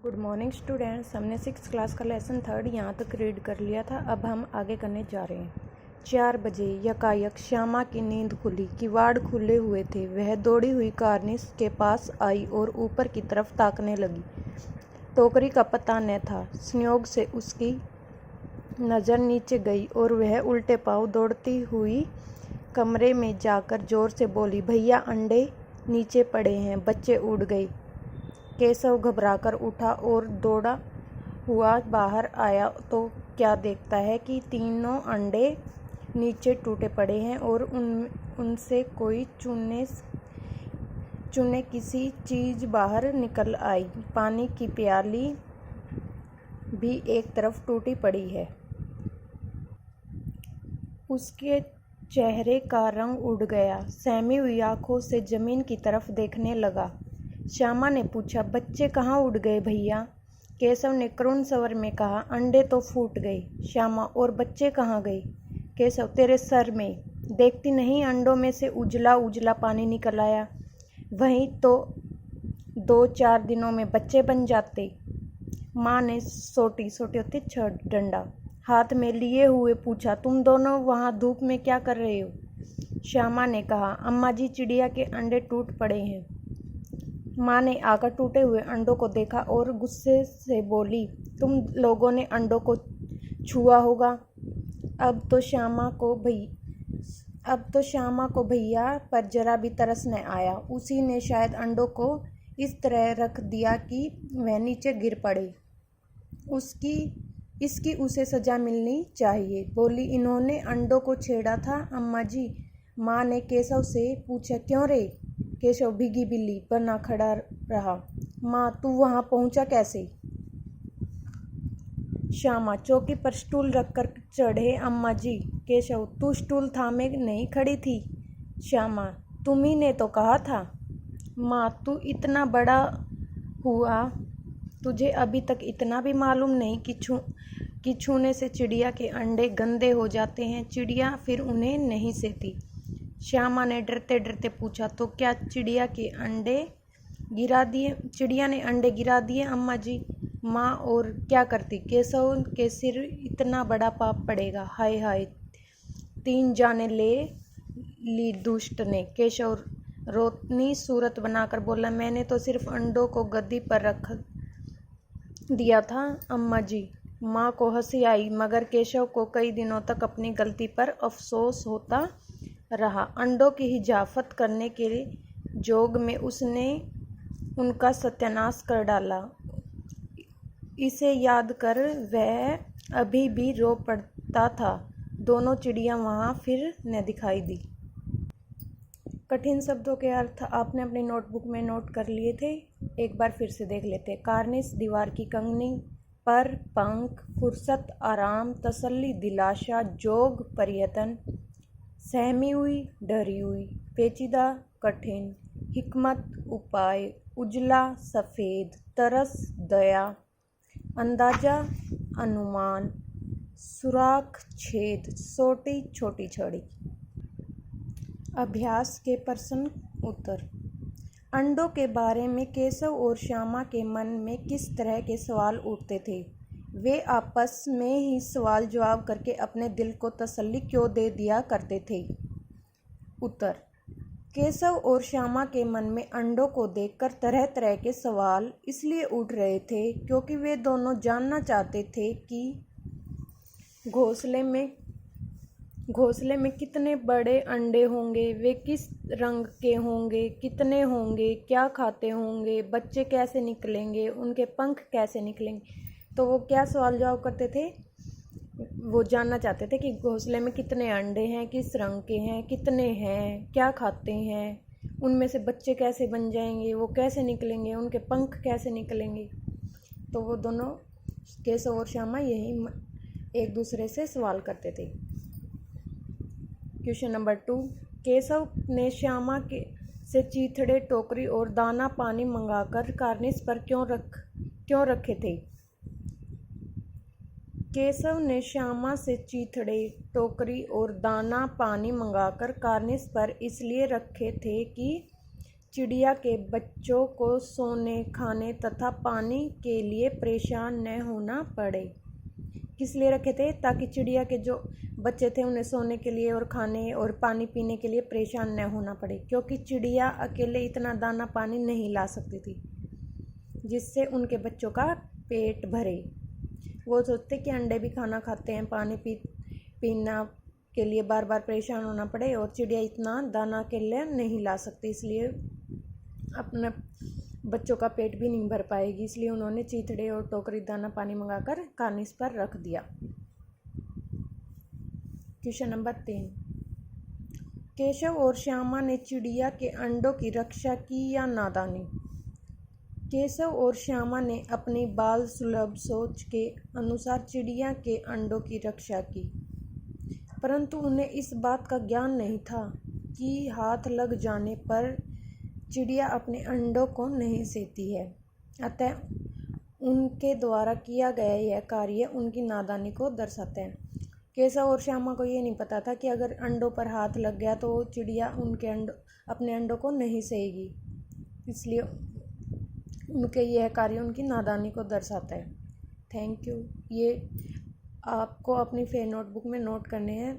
Good morning students. हमने 6th class का lesson 3 यहाँ तक रीड कर लिया था। अब हम आगे करने जा रहे हैं। 4 बजे यकायक श्यामा की नींद खुली। किवाड़ खुले हुए थे। वह दौड़ी हुई कार्निस के पास आई और ऊपर की तरफ ताकने लगी। टोकरी का पता न था। संयोग से उसकी नज़र नीचे गई और वह उल्टे पाँव दौड़ती हुई कमरे में जाकर जोर से बोली, भैया अंडे नीचे पड़े हैं। बच्चे उड़ गए। केशव घबराकर उठा और दौड़ा हुआ बाहर आया तो क्या देखता है कि तीनों अंडे नीचे टूटे पड़े हैं और उनसे कोई चुने किसी चीज़ बाहर निकल आई। पानी की प्याली भी एक तरफ टूटी पड़ी है। उसके चेहरे का रंग उड़ गया। सहमी हुई आंखों से जमीन की तरफ देखने लगा। श्यामा ने पूछा, बच्चे कहाँ उड़ गए भैया? केशव ने करुण स्वर में कहा, अंडे तो फूट गए। श्यामा, और बच्चे कहाँ गए? केशव, तेरे सर में। देखती नहीं अंडों में से उजला उजला पानी निकल आया। वहीं तो 2-4 दिनों में बच्चे बन जाते। माँ ने सोटी होती डंडा हाथ में लिए हुए पूछा, तुम दोनों वहाँ धूप में क्या कर रहे हो? श्यामा ने कहा, अम्मा जी, चिड़िया के अंडे टूट पड़े हैं। माँ ने आकर टूटे हुए अंडों को देखा और गुस्से से बोली, तुम लोगों ने अंडों को छुआ होगा। अब तो श्यामा को भैया पर जरा भी तरस न आया। उसी ने शायद अंडों को इस तरह रख दिया कि वह नीचे गिर पड़े। इसकी उसे सजा मिलनी चाहिए। बोली, इन्होंने अंडों को छेड़ा था अम्मा जी। माँ ने केशव से पूछा, क्यों रे? केशव भीगी बिल्ली बना खड़ा रहा। माँ, तू वहाँ पहुँचा कैसे? श्यामा, चौकी पर स्टूल रखकर चढ़े अम्मा जी। केशव, तू स्टूल थामे नहीं खड़ी थी? श्यामा, तुम्ही ने तो कहा था। माँ, तू इतना बड़ा हुआ, तुझे अभी तक इतना भी मालूम नहीं कि छूने से चिड़िया के अंडे गंदे हो जाते हैं। चिड़िया फिर उन्हें नहीं सहती। श्यामा ने डरते डरते पूछा, तो क्या चिड़िया ने अंडे गिरा दिए अम्मा जी? माँ, और क्या करती? केशव के सिर इतना बड़ा पाप पड़ेगा। हाय हाय, 3 जाने ले ली दुष्ट ने। केशव रोतनी सूरत बनाकर बोला, मैंने तो सिर्फ अंडों को गद्दी पर रख दिया था अम्मा जी। माँ को हंसी आई, मगर केशव को कई दिनों तक अपनी गलती पर अफसोस होता रहा। अंडों की हिफाजत करने के जोग में उसने उनका सत्यानाश कर डाला। इसे याद कर वह अभी भी रो पड़ता था। दोनों चिड़िया वहाँ फिर न दिखाई दी। कठिन शब्दों के अर्थ आपने अपनी नोटबुक में नोट कर लिए थे। एक बार फिर से देख लेते। कार्निस, दीवार की कंगनी पर पंख, फुर्सत, आराम, तसल्ली, दिलासा, जोग, प्रयत्न, सहमी हुई, डरी हुई, पेचीदा, कठिन, हिकमत, उपाय, उजला, सफ़ेद, तरस, दया, अंदाजा, अनुमान, सुराख, छेद, सोटी, छोटी छड़ी। अभ्यास के प्रश्न उत्तर। अंडों के बारे में केशव और श्यामा के मन में किस तरह के सवाल उठते थे? वे आपस में ही सवाल जवाब करके अपने दिल को तसल्ली क्यों दे दिया करते थे? उत्तर। केशव और श्यामा के मन में अंडों को देखकर तरह तरह के सवाल इसलिए उठ रहे थे क्योंकि वे दोनों जानना चाहते थे कि घोंसले में कितने बड़े अंडे होंगे, वे किस रंग के होंगे, कितने होंगे, क्या खाते होंगे, बच्चे कैसे निकलेंगे, उनके पंख कैसे निकलेंगे। तो वो क्या सवाल जवाब करते थे? वो जानना चाहते थे कि घोंसले में कितने अंडे हैं, किस रंग के हैं, कितने हैं, क्या खाते हैं, उनमें से बच्चे कैसे बन जाएंगे, वो कैसे निकलेंगे, उनके पंख कैसे निकलेंगे। तो वो दोनों केशव और श्यामा यही एक दूसरे से सवाल करते थे। Question number 2। केशव ने श्यामा से चीथड़े, टोकरी और दाना पानी मंगाकर कार्निस पर क्यों रखे थे? केशव ने श्यामा से चीथड़े, टोकरी और दाना पानी मंगाकर कार्निस पर इसलिए रखे थे कि चिड़िया के बच्चों को सोने, खाने तथा पानी के लिए परेशान न होना पड़े। किस लिए रखे थे? ताकि चिड़िया के जो बच्चे थे उन्हें सोने के लिए और खाने और पानी पीने के लिए परेशान न होना पड़े, क्योंकि चिड़िया अकेले इतना दाना पानी नहीं ला सकती थी जिससे उनके बच्चों का पेट भरे। वो सोचते कि अंडे भी खाना खाते हैं, पानी पीना के लिए बार बार परेशान होना पड़े, और चिड़िया इतना दाना अकेले नहीं ला सकती, इसलिए अपने बच्चों का पेट भी नहीं भर पाएगी, इसलिए उन्होंने चीथड़े और टोकरी दाना पानी मंगाकर कार्निस पर रख दिया। क्वेश्चन नंबर 3, केशव और श्यामा ने चिड़िया के अंडों की रक्षा की या नादानी? केशव और श्यामा ने अपनी बाल सुलभ सोच के अनुसार चिड़िया के अंडों की रक्षा की, परंतु उन्हें इस बात का ज्ञान नहीं था कि हाथ लग जाने पर चिड़िया अपने अंडों को नहीं सेती है। अतः उनके द्वारा किया गया यह कार्य उनकी नादानी को दर्शाते हैं। केशव और श्यामा को ये नहीं पता था कि अगर अंडों पर हाथ लग गया तो चिड़िया उनके अपने अंडों को नहीं सहेगी, इसलिए उनके यह कार्य उनकी नादानी को दर्शाता है। Thank you. ये आपको अपनी फेयर नोटबुक में नोट करने हैं।